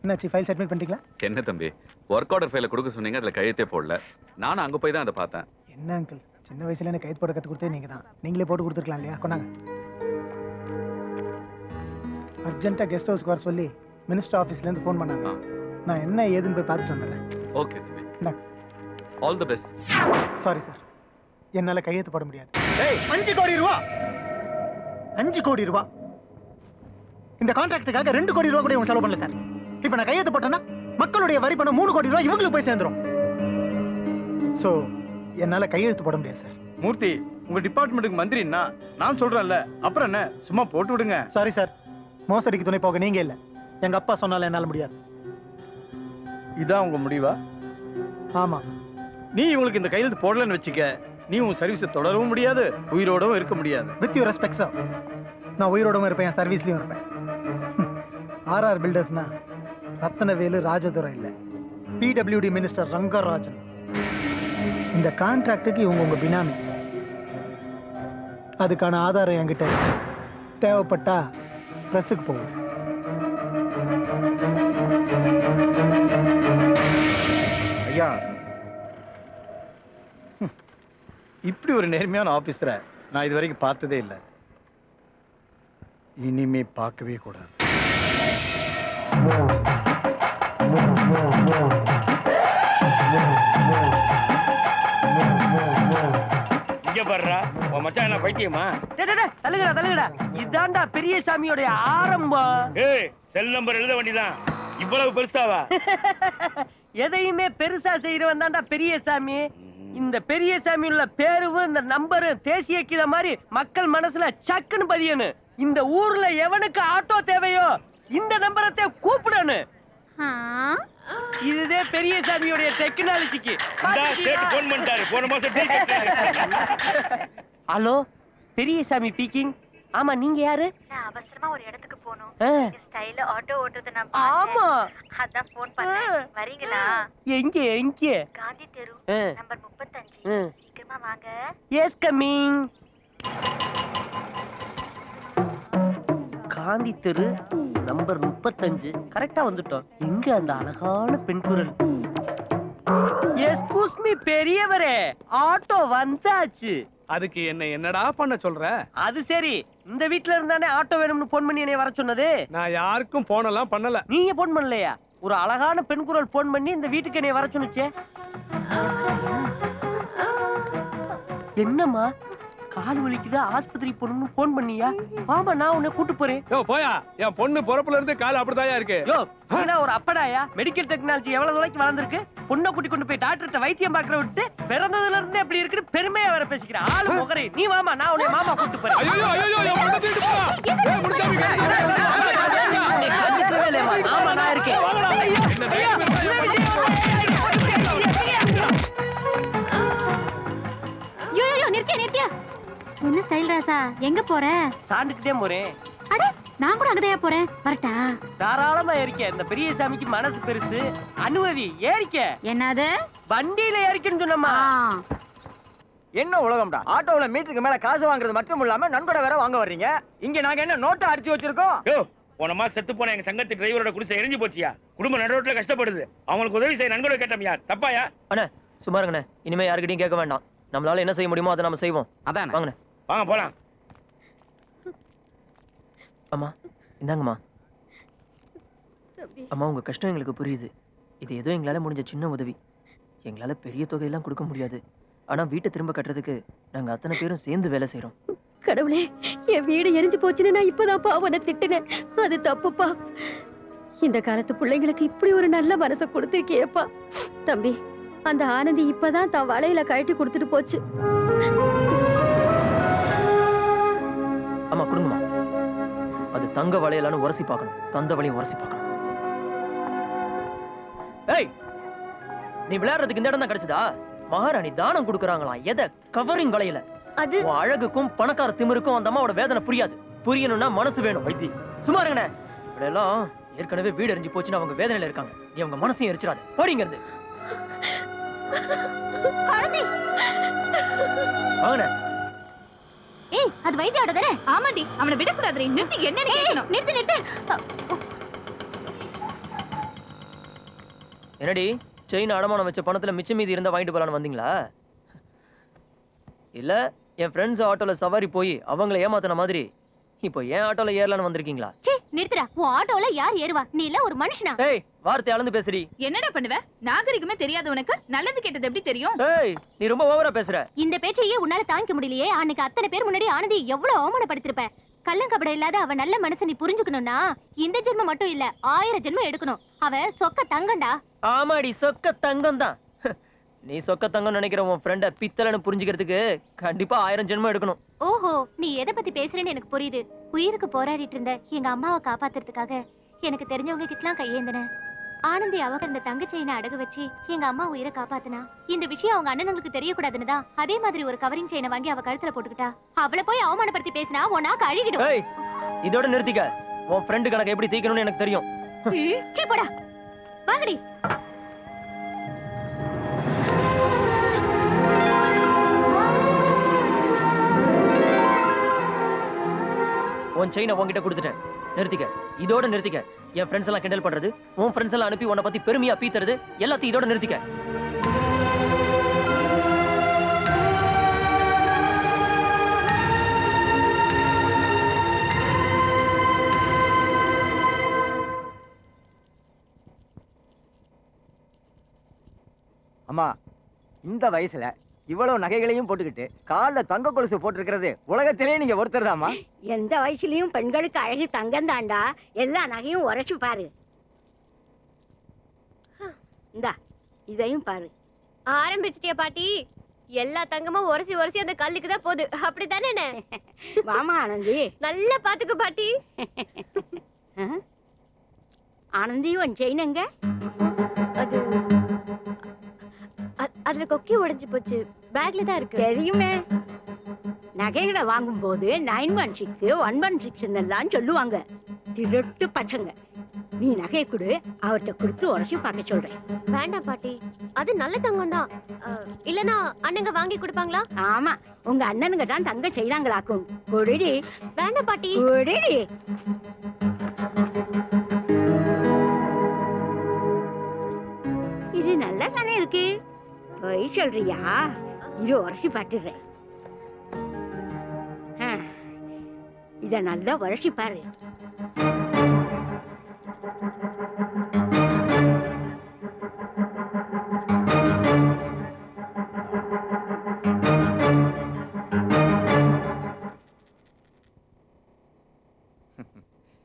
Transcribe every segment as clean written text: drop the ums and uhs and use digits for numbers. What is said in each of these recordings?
என்னாச்சு, file submit பண்ணிட்டீங்களா? என்ன தம்பி, ஒர்க் ஆர்டர் ஃபைலை கொடுக்க சொன்னீங்க, அதில் கையெழுத்தே போடல. நானும் அங்கே போய் தான் அதை பார்த்தேன். என்ன அங்கிள், சின்ன வயசுல எனக்கு கைது போட கற்றுக் கொடுத்தே நீங்கள் தான். நீங்களே போட்டு கொடுத்துருக்கலாம் இல்லையா? கொண்டாங்க. அர்ஜென்ட்டாக கெஸ்ட் ஹவுஸ்க்கு வர சொல்லி மினிஸ்டர் ஆஃபீஸ்லேருந்து ஃபோன் பண்ணாங்க. நான் என்ன ஏதுன்னு போய் பார்த்துட்டு வந்துடுறேன். ஓகே தம்பி, all the best. Sorry sir, என்னால் கையெழுத்து போட முடியாது. 5 கோடி ரூபா, 5 கோடி ரூபா இந்த கான்ட்ராக்டுக்காக 2 கோடி ரூபா கூட இவங்க செலவு பண்ணல சார். இப்போ நான் கையெழுத்து போட்டேன்னா மக்களுடைய வரி பணம் 3 கோடி ரூபா இவங்களுக்கு போய் சேர்ந்துடும். ஸோ என்னால் கையெழுத்து போட முடியாது சார். மூர்த்தி, உங்க டிபார்ட்மெண்ட்டுக்கு மந்திரின்னா நான் சொல்றேன்ல, அப்புறம் என்ன, சும்மா போட்டு விடுங்க. சாரி சார், மோசடிக்கு துணை போக நீங்க இல்லை, எங்க அப்பா சொன்னால என்னால் முடியாது. இதான் உங்க முடிவா? ஆமா. நீ இவங்களுக்கு இந்த கையெழுத்து போடலன்னு வச்சுக்க, நீ உன் சர்வீஸை தொடரவும் முடியாது, உயிரோடவும் இருக்க முடியாது. வித் யூ ரெஸ்பெக்ட் சார், நான் உயிரோடவும் இருப்பேன், என் சர்வீஸ்லயும் இருப்பேன். ஆர்ஆர் பில்டர்ஸ்னா ரத்தனவேலு ராஜதுரை இல்லை, பிடபிள்யூடி மினிஸ்டர் ரங்கராஜன். இந்த கான்ட்ராக்டுக்கு இவங்க உங்க பினாமி. அதுக்கான ஆதாரம் என்கிட்ட தேவைப்பட்டா பிரஸுக்கு போகும். ஐயா, இப்படி ஒரு நேர்மையான ஆபீசரை நான் இது வரைக்கும் பார்த்ததே இல்லை, இனிமே பார்க்கவே கூடாது. இங்க பாருடா, உன் மச்சான் என்ன பைத்தியமா? தள்ளுங்கடா தள்ளுங்கடா, இதான்டா பெரிய சாமியோட ஆரம்பம். ஏய், செல் நம்பர் எழுத வேண்டியதான், இவ்வளவு பெருசாவா? எதையுமே பெருசா செய்யறவன் தான்டா பெரிய சாமி. இந்த பெரிய சாமி உள்ள பேரும் இந்த நம்பரும் தேசியக்கிற மாதிரி மக்கள் மனசுல சக்குன்னு பதியணும். இந்த ஊர்ல எவனுக்கு ஆட்டோ தேவையோ இந்த நம்பரத்தை கூப்பிடணும். இதுதே பெரிய சாமியோட டெக்னாலஜிக்கு. போன் பண்ணிட்டாரு, போன மாசம் டீ கட்டாரு. ஹலோ, பெரிய சாமி ஸ்பீக்கிங். ஆமா, நீங்க யாரு? நான் அவசரமா ஒரு இடத்துக்கு போணும். ஸ்டைல்ல ஆட்டோ ஓட்டுறது நான் பார்த்தேன். ஆமா, அதான் ஃபோன் பண்ணேன். வரீங்களா? எங்க எங்க? காந்தி தெரு நம்பர் 35. சீக்கிரமா வாங்க. Yes coming. காந்தி தெரு நம்பர் 35. கரெக்டா வந்துட்டோம். எங்க அந்த அழகான பெண் குரல்? எஸ்கூஸ் மீ பெரியவரே, ஆட்டோ வந்தாச்சு. அதுக்கு என்னடா பண்ண சொல்ற? அது சரி, இந்த வீட்ல இருந்தானே ஆட்டோ வேணும்னு போன் பண்ணி என்னை வர சொன்னது. நான் யாருக்கும் போனலாம் பண்ணல. நீங்க போன் பண்ணலையா? ஒரு அழகான பெண் குரல் போன் பண்ணி இந்த வீட்டுக்கு என்னை வர சொன்னுச்சே. என்னம்மா கால் வலிக்குது, ஆஸ்பத்திரி போகணும்னு போன் பண்ணியா? வாமா, நான் உன்னை கூட்டு போறேன். யோ போயா, என் பொண்ணு பொறப்புல இருந்து கால் அப்படிதாயா இருக்கு. யோ, நீனா ஒரு அப்படாயா? மெடிக்கல் டெக்னாலஜி எவ்வளவு தூரத்துக்கு வளர்ந்துருக்கு. பொண்ணை கூட்டி கொண்டு போய் டாக்டர்கிட்ட வைத்தியம் பார்க்கற விட்டு பிறந்ததுல இருந்து எப்படி இருக்குன்னு பெருமையா வேற பேசிக்கிற ஆளு முகரே. நீ வாமா, நான் உன்னை மாமா கூட்டு போறேன். ஐயோ ஐயோ, என் பொண்ணை தூக்கிட்டு போ. ஏய் முடிச்சாமி நீ கண்டிப்பவே இல்ல. ஆமா, நான் இருக்கேன். யோ யோ, நிறுத்தியா. என்ன ஸ்டைல் ராசா, எங்க போற? சாண்டுக்கிட்டே போறேன். அட, நான் கூட அங்கதையா போறேன். வரட்டா? தாராளமா ஏறிக்க. இந்த பெரிய சாமிக்கு மனசு பெருசு. அனுமதி ஏறிக்க. என்னது? வண்டியில ஏறிக்கன்னு சொன்னம்மா. என்ன உலகம்டா, ஆட்டோல மீட்டருக்கு மேல காசு வாங்குறது மட்டும் இல்லாம நன்கொடை வேற வாங்க வர்றீங்க. இங்க நாங்க என்ன நோட்டை அடிச்சு வச்சிருக்கோம்? யோ, போன மாசம் செத்து போன எங்க சங்கத்து டிரைவரோட குடிசை எரிஞ்சு போச்சியா? குடும்ப நடுரோட்ல கஷ்டப்படுது, அவங்களுக்கு உதவி செய்ய நன்கொடை கேட்டோம்யா, தப்பாயா? அண்ணே சும்மா இருங்கண்ணே, இனிமே யாருக்கிட்டையும் கேட்க வேண்டாம். நம்மளால என்ன செய்ய முடியுமோ அதை நம்ம செய்வோம். அதான் வாங்கண்ணே, வாங்க போலாம். அம்மா இந்தாங்கம்மா. அம்மா, உங்க கஷ்டம் எங்களுக்கு புரியுது. இது ஏதோ எங்களால முடிஞ்ச சின்ன உதவி. எங்களால பெரிய தொகையெல்லாம் கொடுக்க முடியாது. ஆனா வீட்டை திரும்ப கட்டுறதுக்கு நாங்க அத்தனை பேரும் சேர்ந்து வேலை செய்யறோம். கடவுளே, என் வீடு எரிஞ்சு போச்சுன்னு நான் இப்பதான்ப்பா அவனை திட்டினேன். அது தப்புப்பா. இந்த காலத்து பிள்ளைங்களுக்கு இப்படி ஒரு நல்ல மனசை கொடுத்துருக்கியேப்பா. தம்பி, அந்த ஆனந்தி இப்பதான் தான் வளையல கழட்டி கொடுத்துட்டு போச்சு. ஆமா கொடுங்கம்மா. அது தங்க வளையலான்னு உரசி பார்க்கணும், தந்த வளையும் உரசி பார்க்கணும். ஏய், நீ விளையாடுறதுக்கு இந்த இடம் தான் கிடைச்சதா? மகாராணி தானம் கொடுக்கறாங்களாம். எதை? கவரிங் வளையல. அது அழகுக்கும் பணக்கார திமிருக்கும் அந்த அம்மாவோட வேதனை புரியாது. புரியணும்னா மனசு வேணும். வைத்தி சும்மா இருங்கண்ணே. இவளெல்லாம் ஏற்கனவே வீடு எரிஞ்சு போச்சுன்னு அவங்க வேதனையில இருக்காங்க. நீ அவங்க மனசையும் எரிச்சிடாது. போடிங்கிறது வாங்கண்ணே. ஏய், அது வைத்தியோட தானே? ஆமாண்டி, அவனை விடக்கூடாது. நிறுத்தி, என்ன கேட்கணும்? நிறுத்து நிறுத்து. என்னடி செயின் அடமானம் வச்ச பணத்துல மிச்சம் மீதி இருந்தா வாங்கிட்டு போலான்னு வந்தீங்களா? இல்ல என் ஃப்ரெண்ட்ஸ் ஆட்டோல சவாரி போய் அவங்கள ஏமாத்தின மாதிரி இப்போ ஏன் ஆட்டோல ஏறலான்னு வந்திருக்கீங்களா? ச்சே நிறுத்துடா. உன் ஆட்டோல யார் ஏறுவா? நீ இல்ல ஒரு மனுஷனா? ஏய், வார்த்தை அளந்து பேசுடி. என்னடா பண்ணுவ? நாகரிகமே தெரியாத உனக்கு நல்லது கெட்டது எப்படி தெரியும்? ஏய், நீ ரொம்ப ஓவரா பேசுற. இந்த பேச்சையே உன்னால தாங்கிக்க முடியலையே. அன்னைக்கு அத்தனை பேர் முன்னாடி ஆனந்தி எவ்வளவு அவமானப்படுத்திருப்ப. கள்ளங்கபடம் இல்லாத அவ நல்ல மனசை நீ புரிஞ்சுக்கணும்னா இந்த ஜென்மம் மட்டும் இல்ல 1000 ஜென்மம் எடுக்கணும். அவ சொக்க தங்கண்டா. ஆமாடி, சொக்க தங்கம் தான். நீ சொக்க தங்கம் நினைக்கிற உன் ஃப்ரெண்ட பித்தளைன்னு புரிஞ்சுக்கிறதுக்கு கண்டிப்பா 1000 ஜென்மம் எடுக்கணும். ஓஹோ, நீ எதை பத்தி பேசுறேன்னு எனக்கு புரியுது. உயிருக்கு போராடிட்டு இருந்த எங்க அம்மாவை காப்பாத்துறதுக்காக எனக்கு தெரிஞ்சவங்க கிட்டலாம் கையேந்தன. ஆனந்தி அவங்க இந்த தங்க செயினை அடகு வச்சு எங்க அம்மா உயிரை காப்பாத்தினா. இந்த விஷயம் அவங்க அண்ணனுங்களுக்கு தெரியக்கூடாதுன்னு தான் அதே மாதிரி ஒரு கவரிங் செயினை வாங்கி அவ கழுத்துல போட்டுக்கிட்டா. அவளை போய் அவமானப்படுத்தி பேசினா உன்னாக்கு அழுகிடும். ஏய், இதோட நிறுத்திக்க. உன் ஃப்ரெண்டு கணக்கு எப்படி தீக்கணும்னு எனக்கு தெரியும். சீ போடா. வாங்கடி. உன் செயினை உன்கிட்ட கொடுத்துட்டேன். நிறுத்திக்க. இதோட நிறுத்திக்க. என் ஃப்ரெண்ட்ஸ் எல்லாம் கிண்டல் பண்றது, உன் ஃப்ரெண்ட்ஸ் எல்லாம் அனுப்பி உன்னை பத்தி பெருமையா பீத்துறது எல்லாத்தையும் இதோட நிறுத்திக்க. அம்மா, இந்த வயசுல இவ்வளவு நகைகளையும் போட்டுக்கிட்டு கால்ல தங்க கொலுசு போட்டிருக்கிறது உலகத்திலேயே நீங்க ஒருத்தர் தாமா. எந்த வயசுலயும் பெண்களுக்கு அழகு தங்கம் தாண்டா. எல்லா நகையும் உரைச்சு பாரு. இந்தா இதையும் பாரு. ஆரம்பிச்சிட்டியா பாட்டி? எல்லா தங்கமும் உரசி உரசி அந்த கல்லுக்கு தான் போகுது. அப்படித்தானே? வாமா ஆனந்தி. நல்லா பாத்துக்க பாட்டி. ஆனந்தி, உன் செயின் எங்க? அது அதுல கொக்கி உடைஞ்சு போச்சு. பேக்ல தான் இருக்கு. தெரியுமே. நகைகளை வாங்கும் போது 916 116 எல்லாம் சொல்லுவாங்க. திருட்டு பச்சங்க. நீ நகையை கொடு, அவர்கிட்ட கொடுத்து உரைச்சு பார்க்க சொல்றேன். வேண்டாம் பாட்டி, அது நல்ல தங்கம் தான். இல்லனா அண்ணங்க வாங்கி கொடுப்பாங்களா? ஆமா, உங்க அண்ணனுங்க தான் தங்க செய்யறாங்களாக்கும். கொடிடி. வேண்டாம் பாட்டி. கொடிடி. இது நல்லா தானே இருக்கு. பொய் சொல்றியா? இது உரைச்சி பாத்துடுறேன். இத நல்லா உரைச்சி பாரு.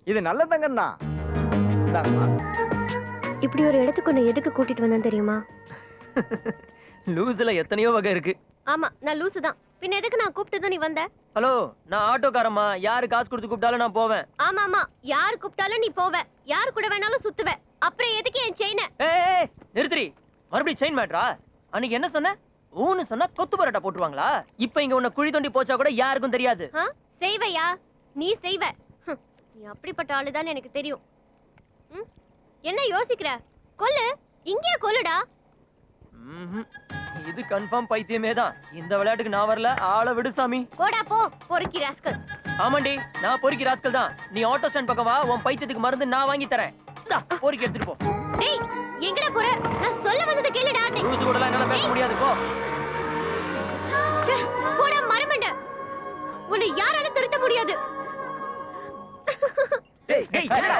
இது நல்ல தங்கம் தான். இப்படி ஒரு இடத்துக்கு உன்னை எதுக்கு கூட்டிட்டு வந்தேன் தெரியுமா? லூஸ்ல எத்தனையோ வகை இருக்கு. ஆமா, நான் லூசு தான். பின்ன எதுக்கு நான் கூப்பிட்டதும் நீ வந்த? ஹலோ, நான் ஆட்டோக்காரம்மா. யாரு காசு கொடுத்து கூப்பிட்டாலும் நான் போவேன். ஆமா ஆமா, யார் கூப்பிட்டாலும் நீ போவ. யார் கூட வேணாலும் சுத்துவ. அப்புறம் எதுக்கு என் செயினை? ஏய், நிறுத்துறி. மறுபடியும் செயின் மேட்ரா? அன்னைக்கு என்ன சொன்ன? ஊன்னு சொன்னா கொத்து பரோட்டா போட்டுருவாங்களா? இப்ப இங்க உன்னை குழி தோண்டி போச்சா கூட யாருக்கும் தெரியாது. செய்வையா? நீ செய்வ. நீ அப்படிப்பட்ட ஆளுதான் எனக்கு தெரியும். என்ன யோசிக்கிற? கொல்லு, இங்கே கொல்லுடா. இது கன்ஃபார்ம் பைத்தியமே தான். இந்த விளையாட்டுக்கு நான் வரல. ஆளை விடு சாமி. போடா போ, பொறுக்கி ராஸ்கல். ஆமாண்டி, நான் பொறுக்கி ராஸ்கல் தான். நீ ஆட்டோ ஸ்டாண்ட் பக்கம் வா, உன் பைத்தியத்துக்கு மருந்து நான் வாங்கி தரேன். இந்தா, பொறுக்கி எடுத்துட்டு போ. டேய், எங்கடா போற? நான் சொல்ல வந்தத கேளுடா. லூசு கூடலாம் என்னால பேச முடியாது. போ. போடா மரமண்ட. உன்னை யாராலும் திருத்த முடியாது.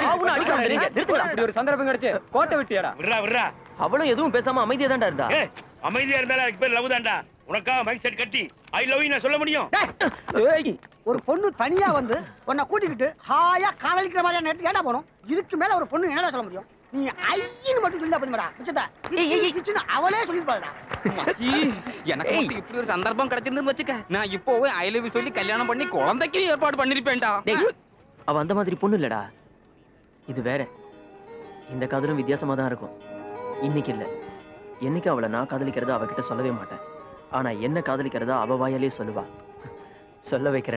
அப்படி ஒரு சந்தர்ப்பம் கிடைச்சு கோட்டை விட்டியாடா? விட்றா விட்றா. அவளும் எதுவும் பேசாம அமைதியா தான்டா இருந்தா. அமைதியா இருந்தாலும் அதுக்கு பேர் லவ் தான்டா. உனக்கா மைக் செட் கட்டி ஐ லவ் யூ நான் சொல்ல முடியும்? ஒரு பொண்ணு தனியா வந்து உன்னை கூட்டிக்கிட்டு ஹாயா காதலிக்கிற மாதிரியான நேரத்துக்கு ஏடா போனோம்? இதுக்கு மேல ஒரு பொண்ணு என்னடா சொல்ல முடியும்? நீ ஐயின்னு மட்டும் சொல்லிட்டா போதுமாடா. மிச்சத்தை அவளே சொல்லிருப்பாடா. எனக்கு இப்படி ஒரு சந்தர்ப்பம் கிடைச்சிருந்து வச்சுக்க, நான் இப்போவே ஐ லவ் யூ சொல்லி கல்யாணம் பண்ணி குழந்தைக்கு ஏற்பாடு பண்ணிருப்பேன்டா. அவ அந்த மாதிரி பொண்ணு இல்லடா. இது வேற. இந்த காதலும் வித்தியாசமா தான் இருக்கும். இன்னைக்கு இல்ல, என்னைக்கு அவளை நான் காதலிக்கிறத அவகிட்ட சொல்லவே மாட்டேன். ஆனா என்ன காதலிக்கிறதா அவ வாயாலே சொல்லுவா. சொல்ல வைக்கிறேன்.